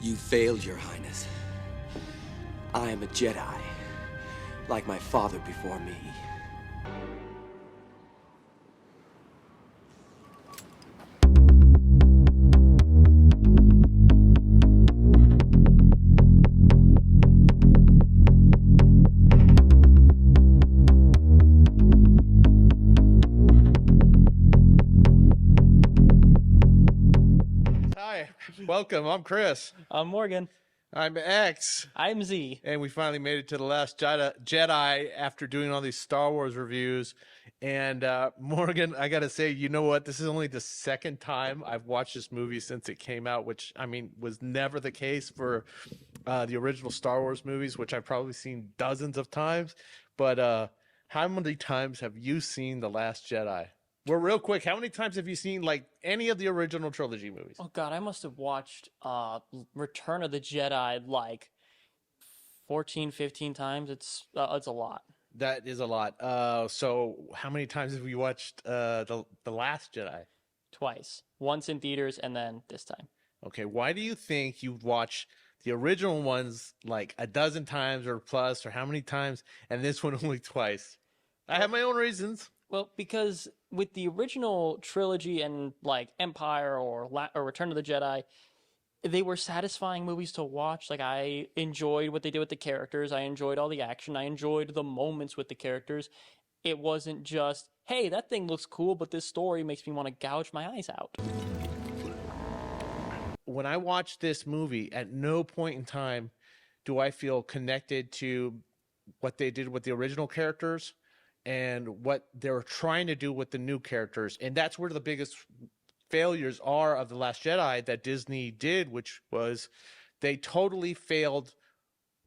You failed, Your Highness. I am a Jedi, like my father before me. Hi, welcome. I'm Chris. I'm Morgan. I'm X. I'm Z. And we finally made it to the Last Jedi after doing all these Star Wars reviews. And Morgan, I got to say, you know what? This is only the second time I've watched this movie since it came out, which, I mean, was never the case for the original Star Wars movies, which I've probably seen dozens of times. But how many times have you seen The Last Jedi? Well, real quick, how many times have you seen, like, any of the original trilogy movies? Oh God, I must have watched Return of the Jedi like 14, 15 times. It's a lot. That is a lot. So how many times have you watched the Last Jedi? Twice. Once in theaters and then this time. Okay, why do you think you watch the original ones like a dozen times or plus, or how many times, and this one only twice? I have my own reasons. Well, because with the original trilogy and like Empire or Return of the Jedi, they were satisfying movies to watch. Like, I enjoyed what they did with the characters. I enjoyed all the action. I enjoyed the moments with the characters. It wasn't just, hey, that thing looks cool, but this story makes me want to gouge my eyes out. When I watch this movie, at no point in time do I feel connected to what they did with the original characters and what they were trying to do with the new characters. And that's where the biggest failures are of The Last Jedi that Disney did, which was they totally failed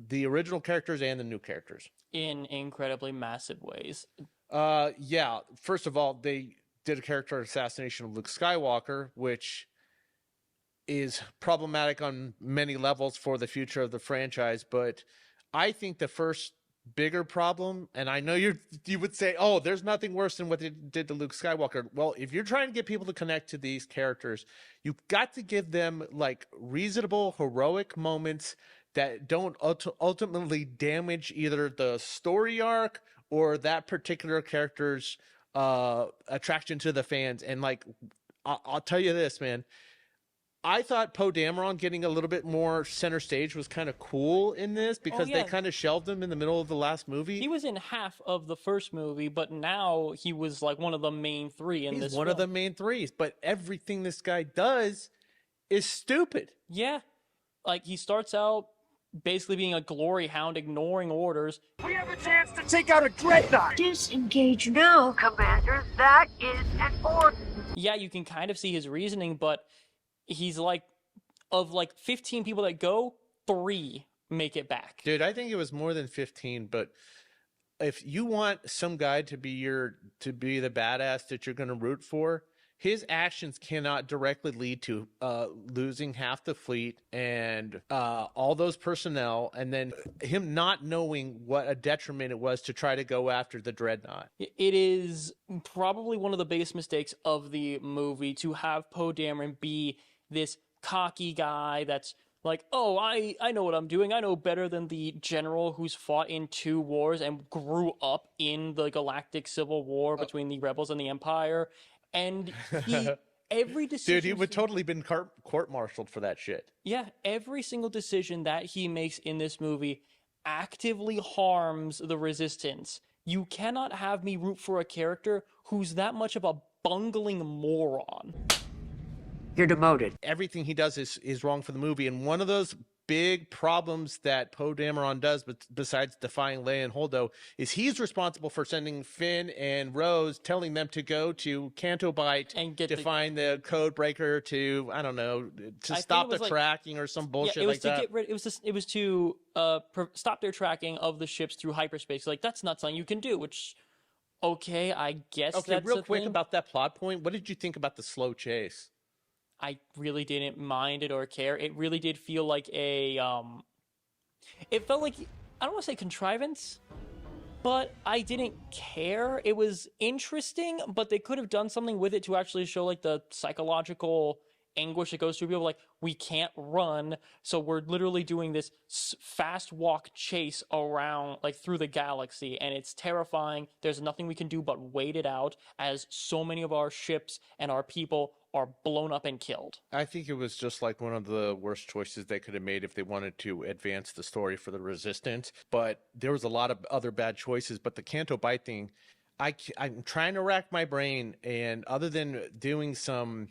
the original characters and the new characters. In incredibly massive ways. Yeah. First of all, they did a character assassination of Luke Skywalker, which is problematic on many levels for the future of the franchise. But I think the first bigger problem, and I know you would say, oh, there's nothing worse than what they did to Luke Skywalker. Well, if you're trying to get people to connect to these characters, you've got to give them like reasonable heroic moments that don't ultimately damage either the story arc or that particular character's attraction to the fans. And like I'll tell you this, man, I thought Poe Dameron getting a little bit more center stage was kind of cool in this because they kind of shelved him in the middle of the last movie. He was in half of the first movie, but now he was like one of the main three in this He's one film. of the main threes, but everything this guy does is stupid. Yeah. Like, he starts out basically being a glory hound, ignoring orders. We have a chance to take out a dreadnought! Disengage now, Commander. That is an order. Yeah, you can kind of see his reasoning, but he's like, of like 15 people that go, 3 make it back. Dude, I think it was more than 15, but if you want some guy to be the badass that you're going to root for, his actions cannot directly lead to losing half the fleet and all those personnel, and then him not knowing what a detriment it was to try to go after the dreadnought. It is probably one of the biggest mistakes of the movie to have Poe Dameron be this cocky guy that's like, oh, I know what I'm doing. I know better than the general who's fought in 2 wars and grew up in the Galactic Civil War between the Rebels and the Empire. And every decision... Dude, he would totally been court-martialed for that shit. Yeah, every single decision that he makes in this movie actively harms the Resistance. You cannot have me root for a character who's that much of a bungling moron. You're demoted. Everything he does is wrong for the movie, and one of those big problems that Poe Dameron does, but besides defying Leia and Holdo, is he's responsible for sending Finn and Rose, telling them to go to Canto Bight and find the code breaker to, I don't know, to stop the tracking or some bullshit like that. It was to stop their tracking of the ships through hyperspace. Like, that's not something you can do, which, okay, I guess that's real quick thing. About that plot point, what did you think about the slow chase? I really didn't mind it or care. It really did feel like a, it felt like, I don't want to say contrivance, but I didn't care. It was interesting, but they could have done something with it to actually show like the psychological anguish that goes through people. Like, we can't run, so we're literally doing this fast walk chase around, like, through the galaxy, and it's terrifying. There's nothing we can do but wait it out, as so many of our ships and our people are blown up and killed. I think it was just like one of the worst choices they could have made if they wanted to advance the story for the Resistance. But there was a lot of other bad choices. But the Canto Bight thing, I'm trying to rack my brain, and other than doing some,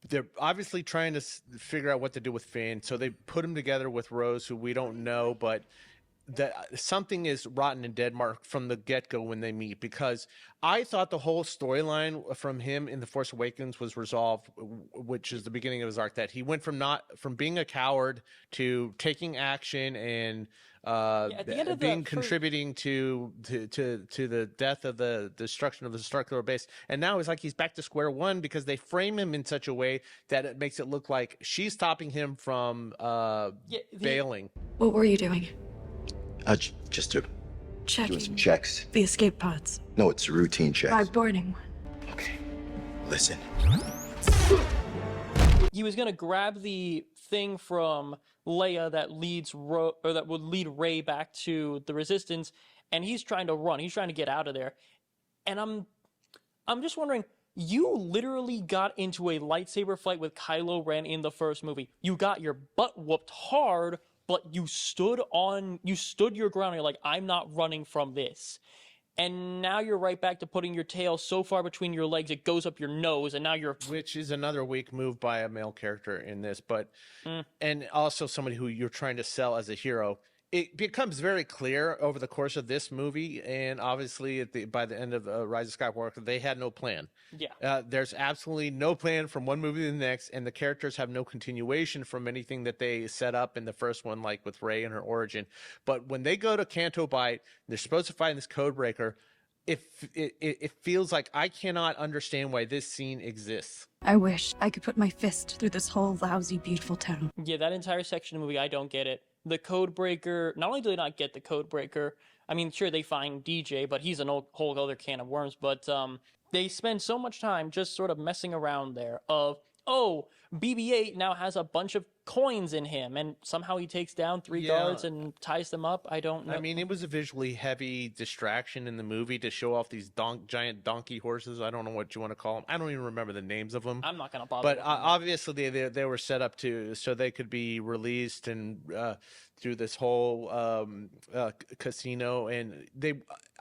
they're obviously trying to figure out what to do with Finn. So they put him together with Rose, who we don't know, but that something is rotten in Denmark from the get-go when they meet, because I thought the whole storyline from him in The Force Awakens was resolved, which is the beginning of his arc, that he went from being a coward to taking action and contributing to the death of the destruction of the Starkiller base. And now it's like he's back to square one, because they frame him in such a way that it makes it look like she's stopping him from bailing. What were you doing? Just to Checking doing some checks. the escape pods. No, it's a routine check. By boarding one. Okay, listen. He was gonna grab the thing from Leia that that would lead Rey back to the Resistance, and he's trying to run. He's trying to get out of there, and I'm just wondering. You literally got into a lightsaber fight with Kylo Ren in the first movie. You got your butt whooped hard, but you stood your ground. You're like, I'm not running from this. And now you're right back to putting your tail so far between your legs it goes up your nose, and now you're... Which is another weak move by a male character in this, but... And also somebody who you're trying to sell as a hero. It becomes very clear over the course of this movie, and obviously by the end of Rise of Skywalker, they had no plan. Yeah. There's absolutely no plan from one movie to the next, and the characters have no continuation from anything that they set up in the first one, like with Rey and her origin. But when they go to Canto Bight, they're supposed to find this code breaker. It feels like I cannot understand why this scene exists. I wish I could put my fist through this whole lousy, beautiful town. Yeah, that entire section of the movie, I don't get it. The code breaker, not only do they not get the code breaker, I mean, sure, they find DJ, but he's whole other can of worms, but they spend so much time just sort of messing around there of, oh, BB-8 now has a bunch of coins in him, and somehow he takes down 3 guards and ties them up. I don't know. I mean, it was a visually heavy distraction in the movie to show off these giant donkey horses. I don't know what you want to call them. I don't even remember the names of them. I'm not going to bother. But obviously, they were set up so they could be released and through this whole casino. And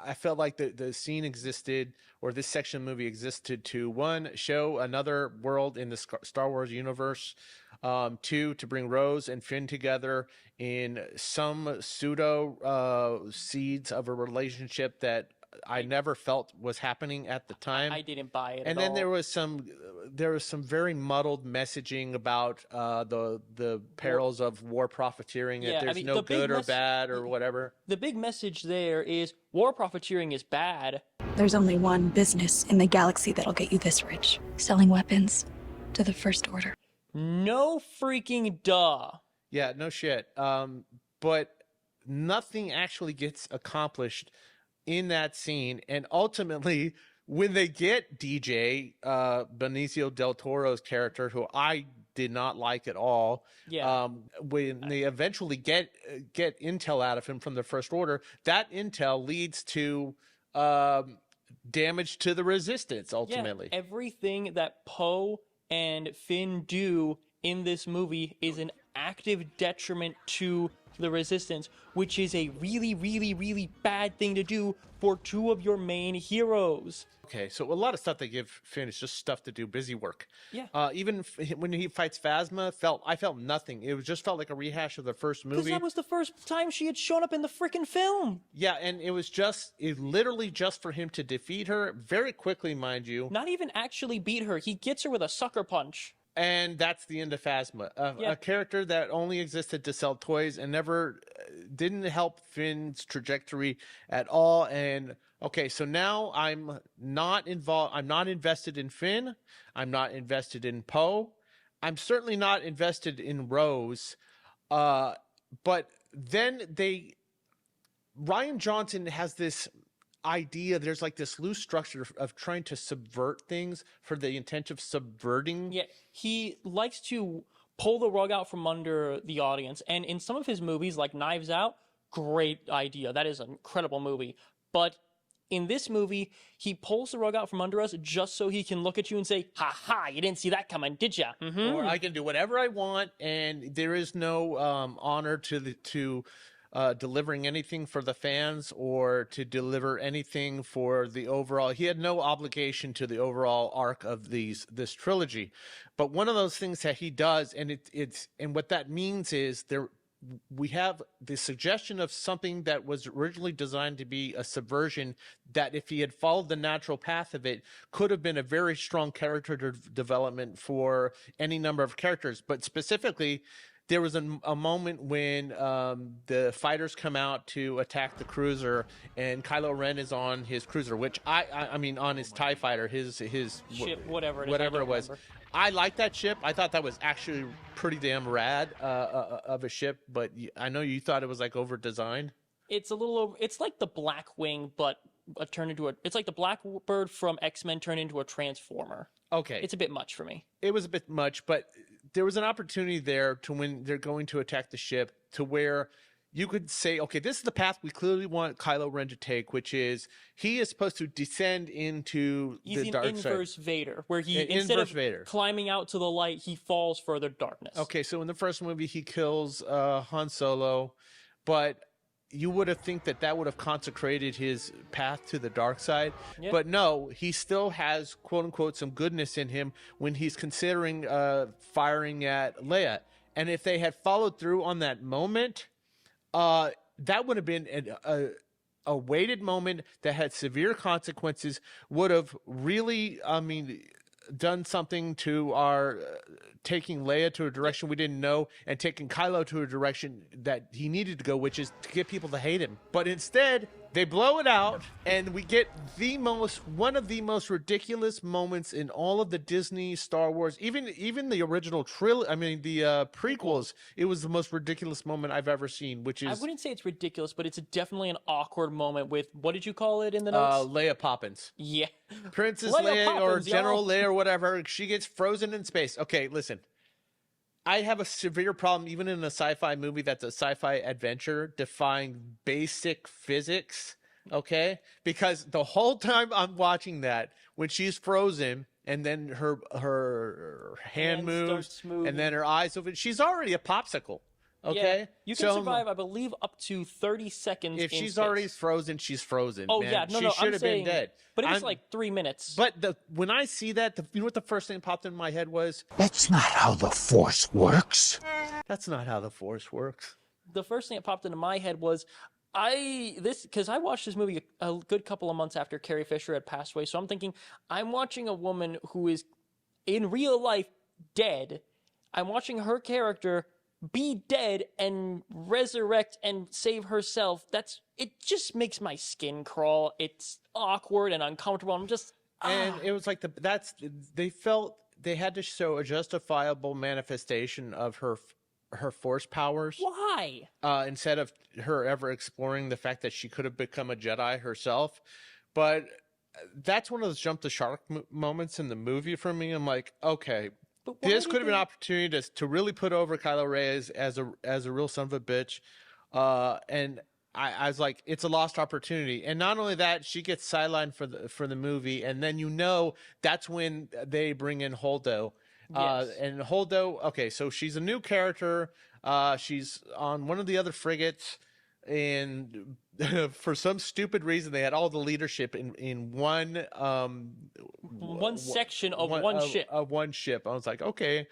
I felt like the scene existed, or this section of the movie existed to, one, show another world in the Star Wars universe, 2, to bring Rose and Finn together in some pseudo seeds of a relationship that I never felt was happening at the time. I didn't buy it. And then there was some very muddled messaging about the perils of war profiteering. Yeah, that there's no good or bad or whatever. The big message there is war profiteering is bad. There's only one business in the galaxy that'll get you this rich. Selling weapons to the First Order. No freaking duh. Yeah, no shit. But nothing actually gets accomplished in that scene. And ultimately, when they get DJ, Benicio del Toro's character, who I did not like at all, when they eventually get intel out of him from the First Order, that intel leads to damage to the Resistance, ultimately. Yeah, everything that Poe and Finn do in this movie is an active detriment to the Resistance, which is a really, really, really bad thing to do for 2 of your main heroes. Okay, so a lot of stuff they give Finn is just stuff to do, busy work. Yeah. Even when he fights Phasma, I felt nothing. It just felt like a rehash of the first movie. Because that was the first time she had shown up in the freaking film. Yeah, and it was literally just for him to defeat her very quickly, mind you. Not even actually beat her. He gets her with a sucker punch. And that's the end of Phasma, a character that only existed to sell toys and never didn't help Finn's trajectory at all. And okay, so now I'm not involved. I'm not invested in Finn. I'm not invested in Poe. I'm certainly not invested in Rose. But then Rian Johnson has this idea. There's like this loose structure of trying to subvert things for the intent of subverting. Yeah, he likes to pull the rug out from under the audience. And in some of his movies, like Knives Out, great idea. That is an incredible movie. But in this movie, he pulls the rug out from under us just so he can look at you and say, "Ha ha, you didn't see that coming, did ya?" Mm-hmm. Or I can do whatever I want, and there is no honor to delivering anything for the fans or to deliver anything for the overall. He had no obligation to the overall arc of this trilogy. But one of those things that he does, and and what that means is we have the suggestion of something that was originally designed to be a subversion, that if he had followed the natural path of it, could have been a very strong character development for any number of characters. But specifically, there was a moment when the fighters come out to attack the cruiser, and Kylo Ren is on his cruiser, which I mean on his TIE fighter, his ship, whatever it was. Remember. I like that ship. I thought that was actually pretty damn rad of a ship, but I know you thought it was like over designed. It's a little over. It's like the Blackwing, but turned into it's like the Blackbird from X-Men turned into a Transformer. Okay, it's a bit much for me. It was a bit much, but there was an opportunity there to when they're going to attack the ship to where you could say, okay, this is the path we clearly want Kylo Ren to take, which is he is supposed to descend into the dark side. He's an inverse Vader, where he, instead of climbing out to the light, he falls further darkness. Okay, so in the first movie, he kills Han Solo, but you would have think that would have consecrated his path to the dark side. Yep. But no, he still has, quote unquote, some goodness in him when he's considering firing at Leia. And if they had followed through on that moment, that would have been a weighted moment that had severe consequences, would have really, done something to our taking Leia to a direction we didn't know and taking Kylo to a direction that he needed to go, which is to get people to hate him. But instead, they blow it out, and we get one of the most ridiculous moments in all of the Disney Star Wars, even the original the prequels. It was the most ridiculous moment I've ever seen, which is, I wouldn't say it's ridiculous, but it's definitely an awkward moment with, what did you call it in the notes? Leia Poppins. Yeah. Princess Leia Poppins, or General Leia or whatever. She gets frozen in space. Okay, listen. I have a severe problem, even in a sci-fi movie that's a sci-fi adventure, defying basic physics, okay? Because the whole time I'm watching that, when she's frozen, and then her hand moves, and then her eyes open, she's already a popsicle, okay? Yeah, you can survive, I believe, up to 30 seconds if she's already frozen, she's frozen. Oh, man. Yeah, she should have been dead. But it was like 3 minutes. But when I see that, you know what the first thing that popped in my head was? That's not how the Force works. That's not how the Force works. The first thing that popped into my head was, because I watched this movie a good couple of months after Carrie Fisher had passed away. So I'm thinking, I'm watching a woman who is in real life dead. I'm watching her character be dead and resurrect and save herself. It just makes my skin crawl. It's awkward and uncomfortable. I'm just and it was like they felt they had to show a justifiable manifestation of her force powers. Why? Instead of her ever exploring the fact that she could have become a Jedi herself. But that's one of those jump the shark moments in the movie for me. I'm like, okay, this could have been an opportunity to really put over Kylo Ren as a real son of a bitch. And I was like, it's a lost opportunity. And not only that, she gets sidelined for the movie, and then that's when they bring in Holdo. Yes. And Holdo, okay, so she's a new character. She's on one of the other frigates, and for some stupid reason, they had all the leadership in one section of one ship. Of one ship. I was like, okay,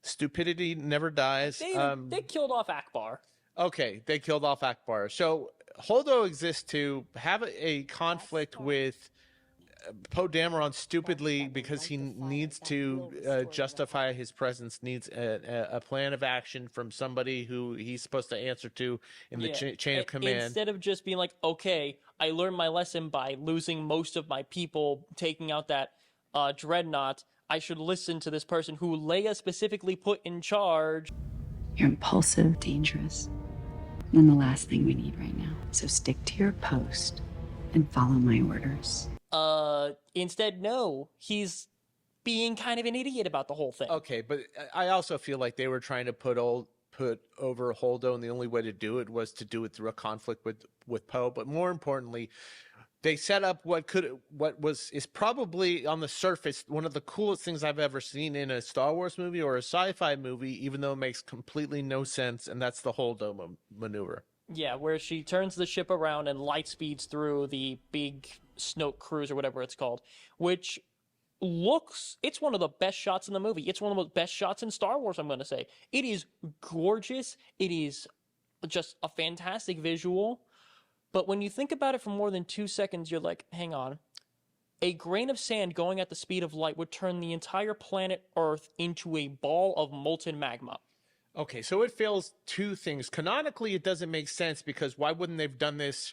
stupidity never dies. They killed off Akbar. Okay, they killed off Akbar. So Holdo exists to have a conflict with Poe Dameron stupidly because he needs to justify his presence, needs a plan of action from somebody who he's supposed to answer to in the chain of command. Instead of just being like, okay, I learned my lesson by losing most of my people, taking out that dreadnought, I should listen to this person who Leia specifically put in charge. You're impulsive, dangerous, and the last thing we need right now. So stick to your post and follow my orders. Instead, no. He's being kind of an idiot about the whole thing. Okay, but I also feel like they were trying to put over Holdo, and the only way to do it was to do it through a conflict with Poe. But more importantly, they set up what is probably on the surface one of the coolest things I've ever seen in a Star Wars movie or a sci-fi movie, even though it makes completely no sense, and that's the Holdo maneuver. Yeah, where she turns the ship around and light speeds through the big Snoke cruise or whatever it's called, which it's one of the best shots in the movie. It's one of the best shots in Star Wars, I'm going to say. It is gorgeous. It is just a fantastic visual. But when you think about it for more than 2 seconds, you're like, hang on. A grain of sand going at the speed of light would turn the entire planet Earth into a ball of molten magma. Okay, so it fails two things. Canonically, it doesn't make sense because why wouldn't they've done this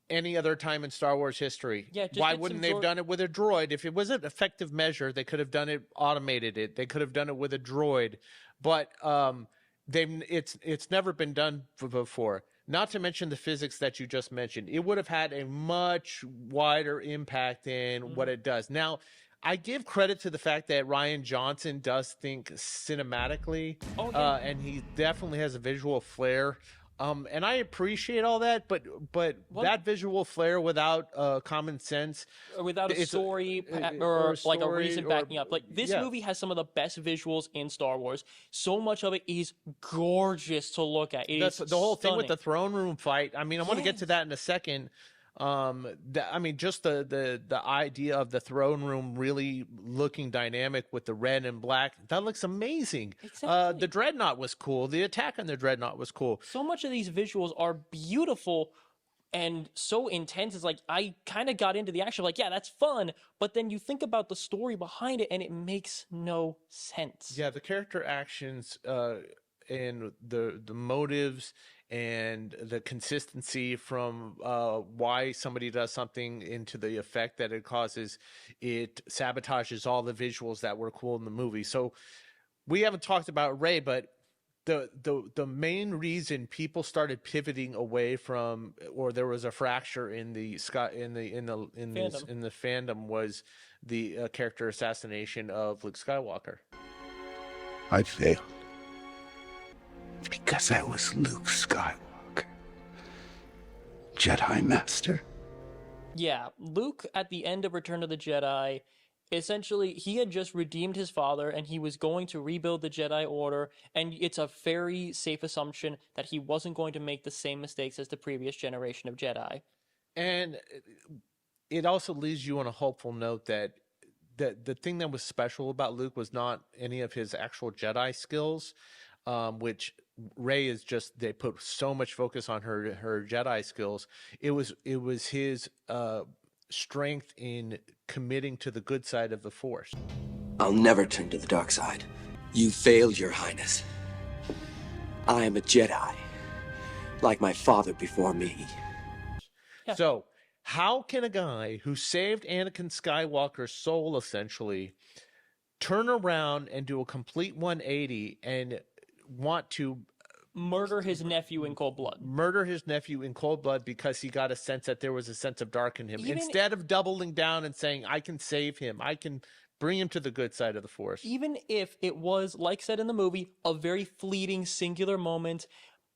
any other time in Star Wars history? Yeah, just why get wouldn't some they've done it with a droid? If it was an effective measure, they could have done it, automated it. They could have done it with a droid. But it's never been done before. Not to mention the physics that you just mentioned. It would have had a much wider impact than what it does. Now, I give credit to the fact that Rian Johnson does think cinematically, and he definitely has a visual flair. And I appreciate all that, but that visual flair without common sense, without a story or like a reason backing up. Like this movie has some of the best visuals in Star Wars. So much of it is gorgeous to look at. That's the whole thing with the throne room fight. I mean, I want to get to that in a second. I mean, just the idea of the throne room really looking dynamic with the red and black, that looks amazing. Exactly. The dreadnought was cool. The attack on the dreadnought was cool. So much of these visuals are beautiful and so intense. It's like I kind of got into the action, like, yeah, that's fun. But then you think about the story behind it and it makes no sense. Yeah, the character actions and the motives and the consistency from why somebody does something into the effect that it causes, it sabotages all the visuals that were cool in the movie. So we haven't talked about Rey, but the main reason people started pivoting away from, or there was a fracture in the fandom was the character assassination of Luke Skywalker. I failed. Because I was Luke Skywalker. Jedi Master. Yeah, Luke at the end of Return of the Jedi, essentially he had just redeemed his father and he was going to rebuild the Jedi Order, and it's a very safe assumption that he wasn't going to make the same mistakes as the previous generation of Jedi. And it also leaves you on a hopeful note that the thing that was special about Luke was not any of his actual Jedi skills, which Rey is just, they put so much focus on her Jedi skills. It was his strength in committing to the good side of the Force. I'll never turn to the dark side. You failed, Your Highness. I am a Jedi, like my father before me. Yeah. So, how can a guy who saved Anakin Skywalker's soul, essentially, turn around and do a complete 180 and want to murder his nephew in cold blood? Murder his nephew in cold blood because he got a sense that there was a sense of dark in him. Instead of doubling down and saying, I can save him, I can bring him to the good side of the Force. Even if it was, like said in the movie, a very fleeting, singular moment,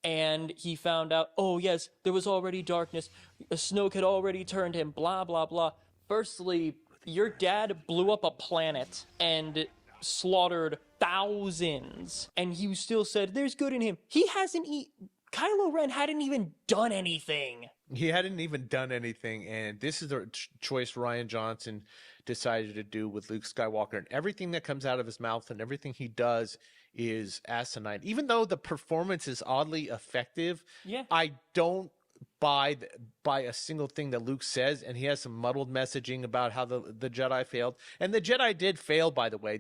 and he found out, oh yes, there was already darkness, Snoke had already turned him, blah, blah, blah. Firstly, your dad blew up a planet and slaughtered thousands, and you still said there's good in him. Kylo Ren hadn't even done anything. He hadn't even done anything, and this is the choice Rian Johnson decided to do with Luke Skywalker, and everything that comes out of his mouth and everything he does is asinine. Even though the performance is oddly effective, I don't buy a single thing that Luke says, and he has some muddled messaging about how the Jedi failed, and the Jedi did fail, by the way.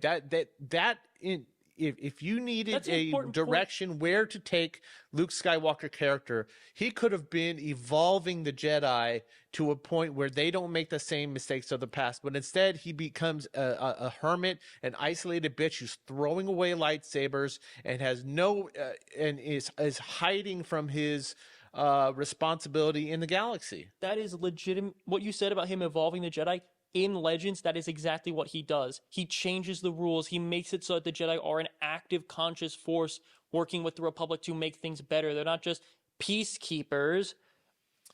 If you needed a direction where to take Luke Skywalker character, he could have been evolving the Jedi to a point where they don't make the same mistakes of the past, but instead he becomes a hermit, an isolated bitch who's throwing away lightsabers and has no and is hiding from his responsibility in the galaxy. That is legitimate. What you said about him evolving the Jedi in Legends, that is exactly what he does. He changes the rules. He makes it so that the Jedi are an active, conscious force working with the Republic to make things better. They're not just peacekeepers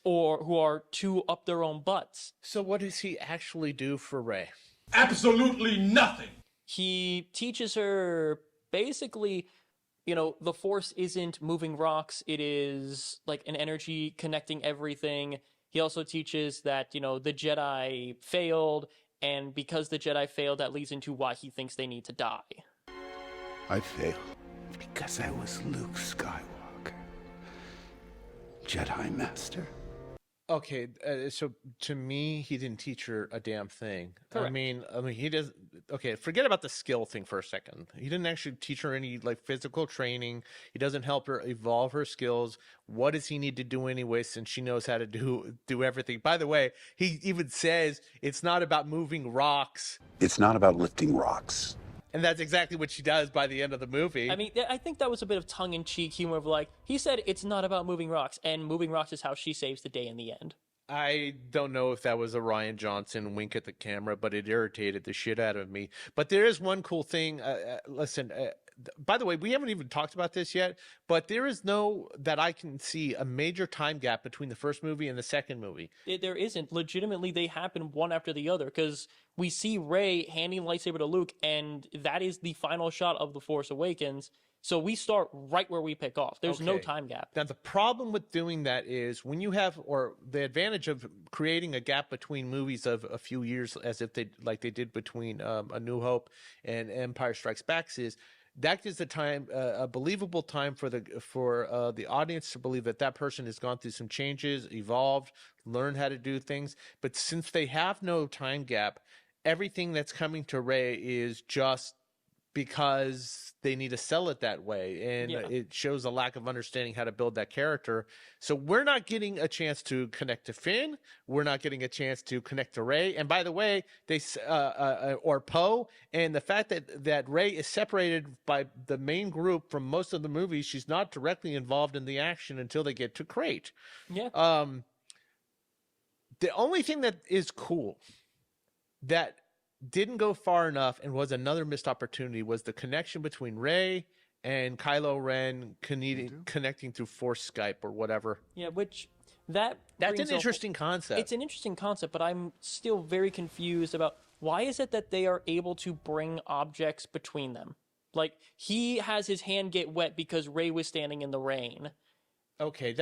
or who are too up their own butts. So what does he actually do for Rey? Absolutely nothing. He teaches her basically, the Force isn't moving rocks. It is like an energy connecting everything. He also teaches that, the Jedi failed, and because the Jedi failed, that leads into why he thinks they need to die. I failed because I was Luke Skywalker, Jedi Master. Okay, so to me, he didn't teach her a damn thing. Correct. I mean, he does. Okay, forget about the skill thing for a second. He didn't actually teach her any physical training. He doesn't help her evolve her skills. What does he need to do anyway, since she knows how to do everything? By the way, he even says it's not about moving rocks. It's not about lifting rocks. And that's exactly what she does by the end of the movie. I mean, I think that was a bit of tongue-in-cheek humor of he said it's not about moving rocks, and moving rocks is how she saves the day in the end. I don't know if that was a Rian Johnson wink at the camera, but it irritated the shit out of me. But there is one cool thing. Listen, by the way, we haven't even talked about this yet, but there is that I can see a major time gap between the first movie and the second movie. There isn't. Legitimately, they happen one after the other, because we see Rey handing the lightsaber to Luke, and that is the final shot of The Force Awakens. So we start right where we pick off. There's no time gap. Now, the problem with doing that is when you have, or the advantage of creating a gap between movies of a few years, as if they did between A New Hope and Empire Strikes Back, is that gives the time, a believable time for the audience to believe that person has gone through some changes, evolved, learned how to do things. But since they have no time gap, everything that's coming to Rey is just because they need to sell it that way, and it shows a lack of understanding how to build that character. So we're not getting a chance to connect to Finn. We're not getting a chance to connect to Rey. And by the way, or Poe, and the fact that Rey is separated by the main group from most of the movies, she's not directly involved in the action until they get to Crate. Yeah. The only thing that is cool that didn't go far enough and was another missed opportunity was the connection between Rey and Kylo Ren connecting through Force Skype or whatever. Yeah, which that's an interesting concept. It's an interesting concept, but I'm still very confused about why is it that they are able to bring objects between them? He has his hand get wet because Rey was standing in the rain. Okay,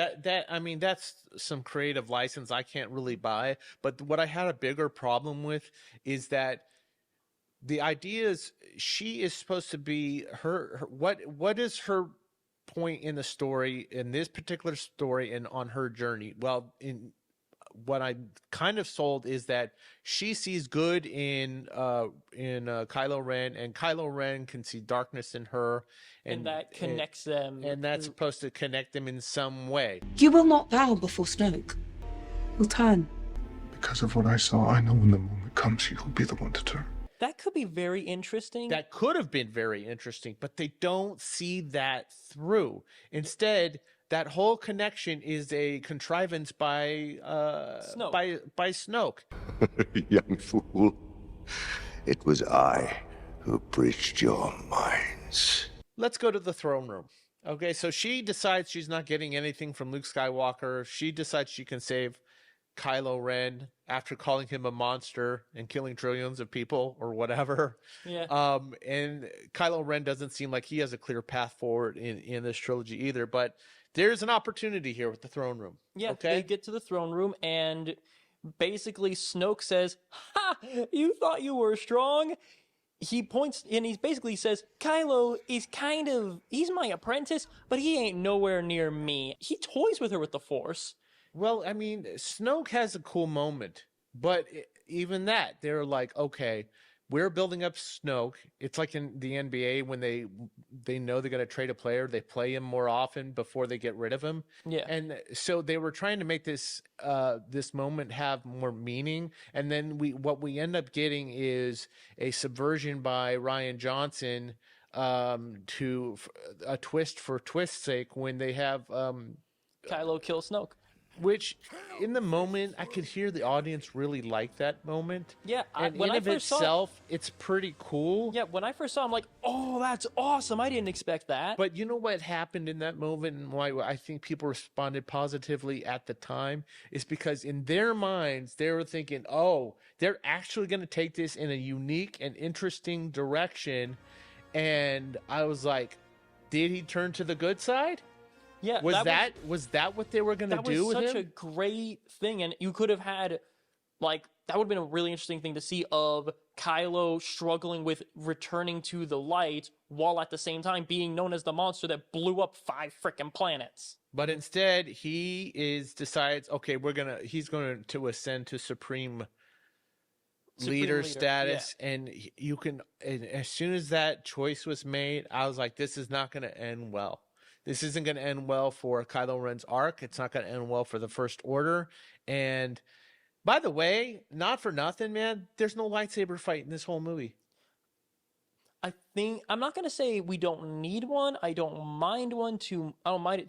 I mean, that's some creative license I can't really buy. But what I had a bigger problem with is that the idea is she is supposed to be what is her point in the story, in this particular story, and on her journey? Well, in what I kind of sold is that she sees good in Kylo Ren, and Kylo Ren can see darkness in her, and that connects them. And that's supposed to connect them in some way. You will not bow before Snoke. You'll turn. Because of what I saw, I know when the moment comes, you'll be the one to turn. That could be very interesting. That could have been very interesting, but they don't see that through. Instead, that whole connection is a contrivance by Snoke. By Snoke. Young fool. It was I who breached your minds. Let's go to the throne room. Okay, so she decides she's not getting anything from Luke Skywalker. She decides she can save Kylo Ren after calling him a monster and killing trillions of people or whatever. Yeah. And Kylo Ren doesn't seem like he has a clear path forward in this trilogy either, but there's an opportunity here with the throne room. Yeah, okay? They get to the throne room, and basically Snoke says, "Ha! You thought you were strong?" He points, and he basically says, Kylo is he's my apprentice, but he ain't nowhere near me. He toys with her with the Force. Well, I mean, Snoke has a cool moment, but even that, they're like, okay, we're building up Snoke. It's like in the NBA when they know they're going to trade a player, they play him more often before they get rid of him. Yeah. And so they were trying to make this this moment have more meaning. And then what we end up getting is a subversion by Rian Johnson to a twist for twist's sake when they have Kylo kills Snoke. Which, in the moment, I could hear the audience really like that moment. Yeah, and when in I of first saw itself, it's pretty cool. Yeah, when I first saw it, I'm like, oh, that's awesome. I didn't expect that. But you know what happened in that moment and why I think people responded positively at the time is because in their minds, they were thinking, oh, they're actually going to take this in a unique and interesting direction. And I was like, did he turn to the good side? Yeah, Was that what they were going to do with him? That was such a great thing, and you could have had, like, that would have been a really interesting thing to see of Kylo struggling with returning to the light while at the same time being known as the monster that blew up 5 freaking planets. But instead, decides, okay, he's going to ascend to supreme leader status, yeah. and and as soon as that choice was made, I was like, this is not going to end well. This isn't going to end well for Kylo Ren's arc. It's not going to end well for the First Order. And by the way, not for nothing, man, there's no lightsaber fight in this whole movie. I'm not going to say we don't need one. I don't mind it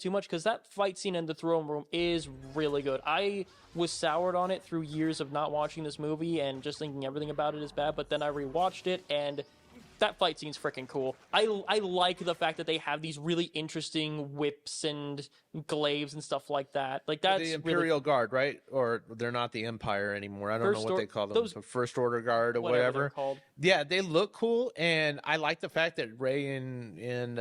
too much because that fight scene in the throne room is really good. I was soured on it through years of not watching this movie and just thinking everything about it is bad, but then I rewatched it and that fight scene's freaking cool. I like the fact that they have these really interesting whips and glaives and stuff like that. Like that's the Imperial Guard, right? Or they're not the Empire anymore. I don't know what they call them. The First Order Guard or whatever. Yeah, they look cool, and I like the fact that Rey and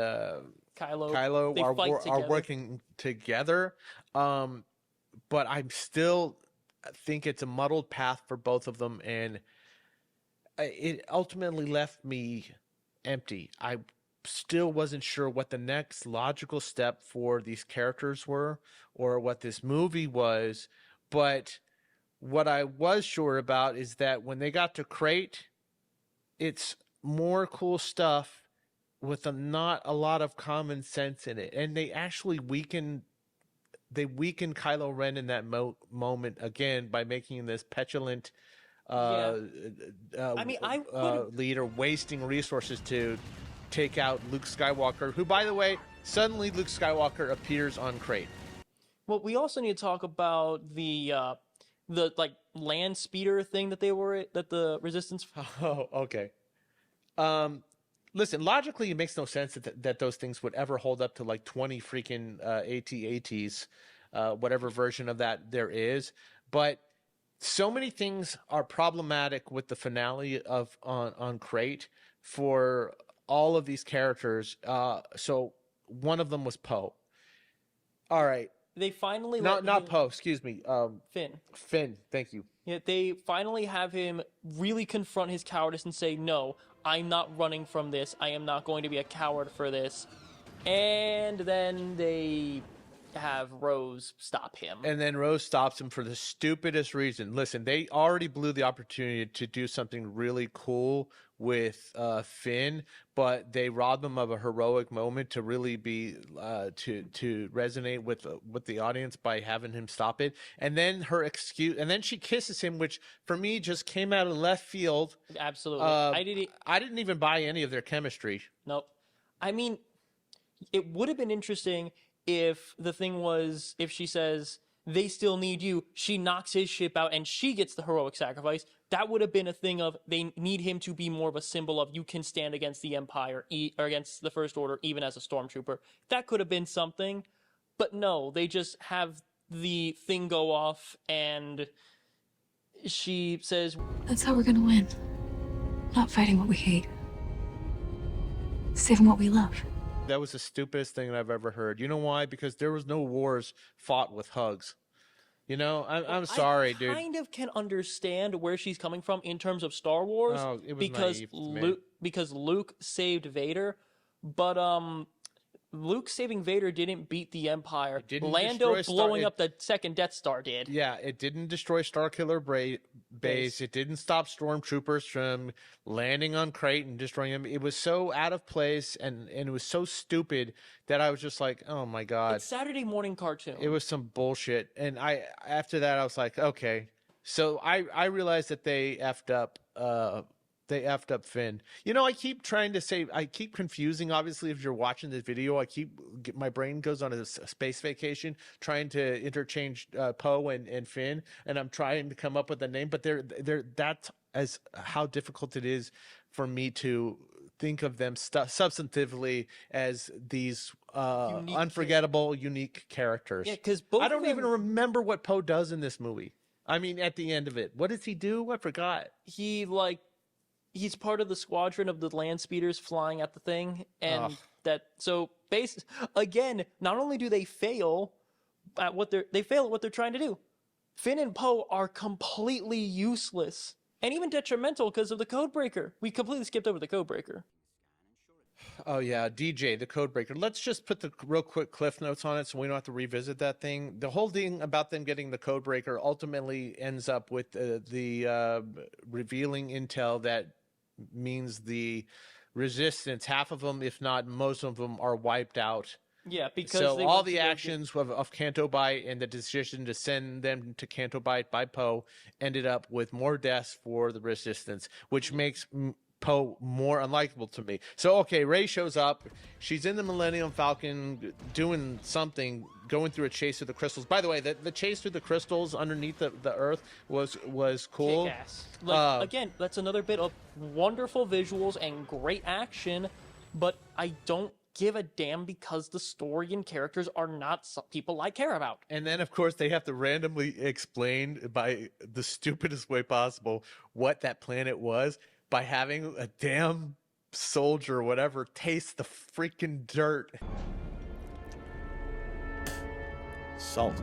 Kylo are working together. But I still think it's a muddled path for both of them, and it ultimately left me empty. I still wasn't sure what the next logical step for these characters were or what this movie was. But what I was sure about is that when they got to Crate, it's more cool stuff with not a lot of common sense in it. And they actually weaken Kylo Ren in that moment again by making this petulant leader wasting resources to take out Luke Skywalker, who, by the way, suddenly Luke Skywalker appears on Crate. Well, we also need to talk about the like land speeder thing that the Resistance. Oh, okay. Listen, logically, it makes no sense that those things would ever hold up to like 20 freaking AT-ATs, whatever version of that there is, but so many things are problematic with the finale on Crate for all of these characters. So one of them was Poe. All right. They finally not Poe. Excuse me. Finn. Finn. Thank you. Yeah, they finally have him really confront his cowardice and say, "No, I'm not running from this. I am not going to be a coward for this." And then they have Rose stop him. And then Rose stops him for the stupidest reason. Listen, they already blew the opportunity to do something really cool with Finn, but they robbed him of a heroic moment to really be to resonate with the audience by having him stop it. And then her excuse, and then she kisses him, which for me just came out of left field. Absolutely. I didn't even buy any of their chemistry. Nope. I mean, it would have been interesting if the thing was, if she says, they still need you, she knocks his ship out and she gets the heroic sacrifice. That would have been a thing of, they need him to be more of a symbol of, you can stand against the Empire or against the First Order, even as a stormtrooper. That could have been something, but no, they just have the thing go off and she says, that's how we're gonna win. Not fighting what we hate. Saving what we love. That was the stupidest thing that I've ever heard. You know why? Because there was no wars fought with hugs. You know, I'm sorry, dude. I kind of can understand where she's coming from in terms of Star Wars. Oh, it was because naive to me. because Luke saved Vader, but Luke saving Vader didn't beat the Empire. Lando blowing up the second Death Star did. Yeah, it didn't destroy Starkiller base. It didn't stop stormtroopers from landing on Crate and destroying them. It was so out of place and it was so stupid that I was just like, oh my God. It's Saturday morning cartoon. It was some bullshit. And after that I was like, okay. So I realized that they effed up They effed up Finn. I keep trying to say, I keep confusing. Obviously, if you're watching this video, my brain goes on a space vacation trying to interchange Poe and Finn, and I'm trying to come up with a name. But that's as how difficult it is for me to think of them substantively as these unforgettable, unique characters. Yeah, because I don't even remember what Poe does in this movie. I mean, at the end of it, what does he do? I forgot. He's part of the squadron of the land speeders flying at the thing, and again, not only do they fail at what they're trying to do, Finn and Poe are completely useless and even detrimental because of the Codebreaker. We completely skipped over the Codebreaker. Oh yeah, DJ, the Codebreaker. Let's just put the real quick cliff notes on it so we don't have to revisit that thing. The whole thing about them getting the Codebreaker ultimately ends up with the revealing intel that means the resistance, half of them, if not most of them, are wiped out. Yeah, because so all the actions of Canto Bight and the decision to send them to Canto Bight by Poe ended up with more deaths for the resistance, which makes Poe more unlikable to me. So okay, Rey shows up. She's in the Millennium Falcon doing something, going through a chase through the crystals. By the way, the chase through the crystals underneath the Earth was cool. Kick-ass. Again, that's another bit of wonderful visuals and great action, but I don't give a damn because the story and characters are not people I care about. And then, of course, they have to randomly explain by the stupidest way possible what that planet was by having a damn soldier or whatever taste the freaking dirt. Salt.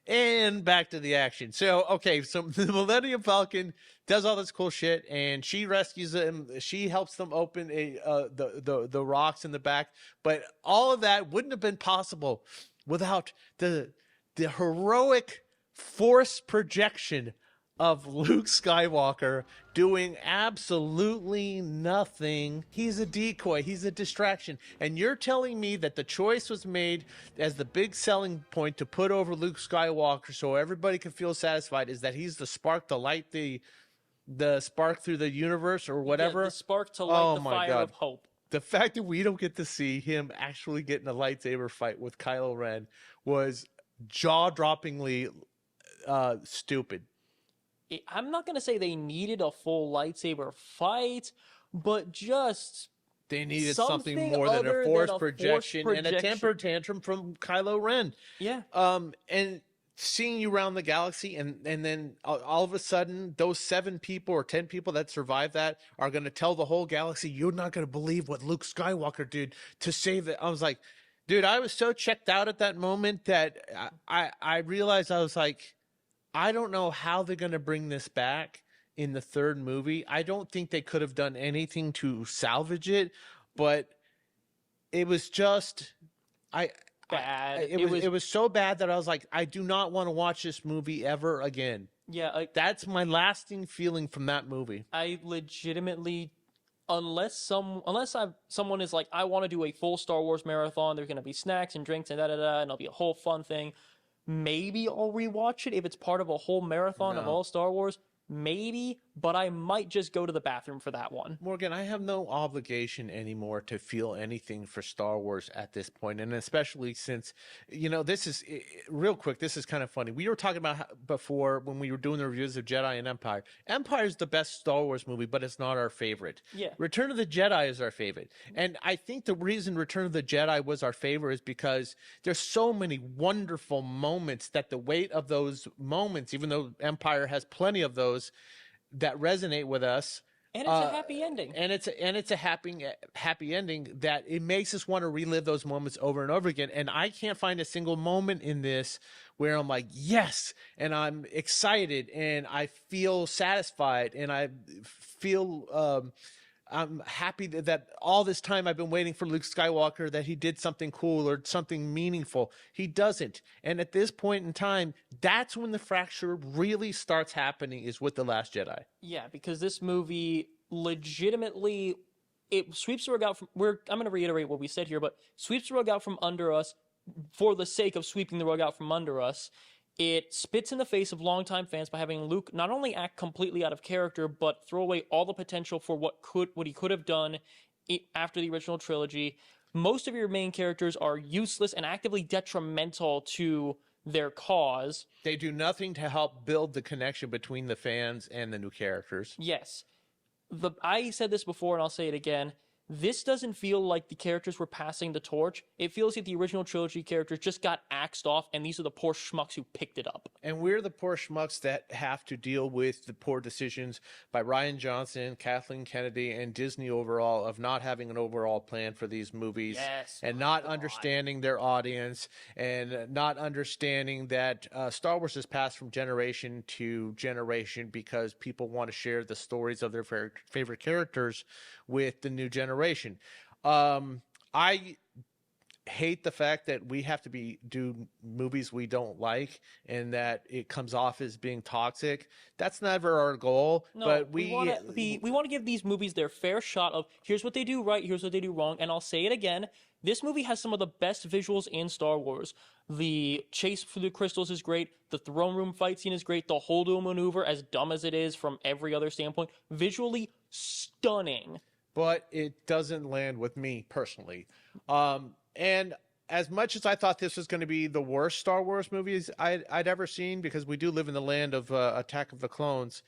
And back to the action. So, okay, so the Millennium Falcon does all this cool shit, and she rescues them. She helps them open the rocks in the back. But all of that wouldn't have been possible without the heroic force projection of Luke Skywalker doing absolutely nothing. He's a decoy. He's a distraction. And you're telling me that the choice was made as the big selling point to put over Luke Skywalker so everybody can feel satisfied is that he's the spark to light the spark through the universe or whatever? Yeah, the spark to light the fire of hope. The fact that we don't get to see him actually get in a lightsaber fight with Kylo Ren was jaw-droppingly stupid. I'm not going to say they needed a full lightsaber fight, but just they needed something more than a force projection and a temper tantrum from Kylo Ren. Yeah. And seeing you around the galaxy and then all of a sudden those 7 people or 10 people that survived that are going to tell the whole galaxy, you're not going to believe what Luke Skywalker did to save it. I was like, dude, I was so checked out at that moment that I realized, I was like, I don't know how they're going to bring this back in the 3rd movie. I don't think they could have done anything to salvage it, but it was just bad. It was so bad that I was like, I do not want to watch this movie ever again. Yeah, that's my lasting feeling from that movie. I legitimately, unless someone is like, I want to do a full Star Wars marathon, there's going to be snacks and drinks and and it'll be a whole fun thing. Maybe I'll rewatch it if it's part of a whole marathon of all Star Wars. Maybe, but I might just go to the bathroom for that one. Morgan, I have no obligation anymore to feel anything for Star Wars at this point, and especially since, this is, real quick, this is kind of funny. We were talking about before when we were doing the reviews of Jedi and Empire. Empire is the best Star Wars movie, but it's not our favorite. Yeah. Return of the Jedi is our favorite. And I think the reason Return of the Jedi was our favorite is because there's so many wonderful moments that the weight of those moments, even though Empire has plenty of those, that resonate with us, and it's a happy ending, and it's a happy ending that it makes us want to relive those moments over and over again. And I can't find a single moment in this where I'm like, yes, and I'm excited and I feel satisfied and I feel I'm happy that all this time I've been waiting for Luke Skywalker, that he did something cool or something meaningful. He doesn't. And at this point in time, that's when the fracture really starts happening, is with The Last Jedi. Yeah, because this movie legitimately, it sweeps the rug out from, I'm going to reiterate what we said here, but sweeps the rug out from under us for the sake of sweeping the rug out from under us. It spits in the face of longtime fans by having Luke not only act completely out of character, but throw away all the potential for what he could have done after the original trilogy. Most of your main characters are useless and actively detrimental to their cause. They do nothing to help build the connection between the fans and the new characters. Yes. I said this before and I'll say it again. This doesn't feel like the characters were passing the torch. It feels like the original trilogy characters just got axed off, and these are the poor schmucks who picked it up. And we're the poor schmucks that have to deal with the poor decisions by Rian Johnson, Kathleen Kennedy, and Disney overall of not having an overall plan for these movies. Yes, and not understanding their audience, and not understanding that Star Wars has passed from generation to generation because people want to share the stories of their favorite characters with the new generation. I hate the fact that we have to do movies we don't like and that it comes off as being toxic. That's never our goal. No, but we want to give these movies their fair shot of here's what they do right, here's what they do wrong. And I'll say it again, this movie has some of the best visuals in Star Wars. The chase through the crystals is great. The throne room fight scene is great. The Holdo maneuver, as dumb as it is from every other standpoint, visually stunning. But it doesn't land with me personally. And as much as I thought this was going to be the worst Star Wars movies I'd ever seen, because we do live in the land of Attack of the Clones,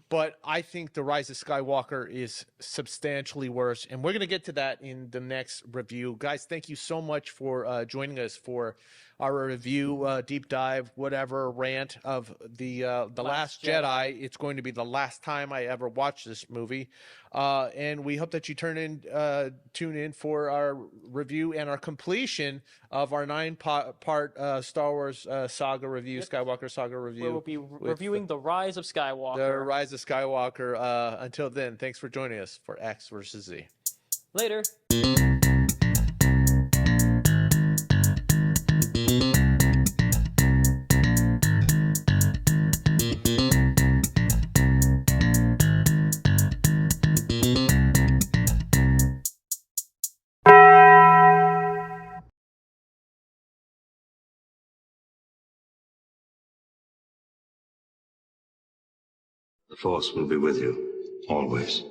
but I think The Rise of Skywalker is substantially worse. And we're going to get to that in the next review. Guys, thank you so much for joining us for our review, deep dive, whatever, rant of the Last Jedi. It's going to be the last time I ever watch this movie. And we hope that you tune in for our review and our completion of our 9-part Star Wars saga review, Skywalker saga review. We'll be reviewing The Rise of Skywalker. The Rise of Skywalker. Until then, thanks for joining us for X versus Z. Later. The Force will be with you, always.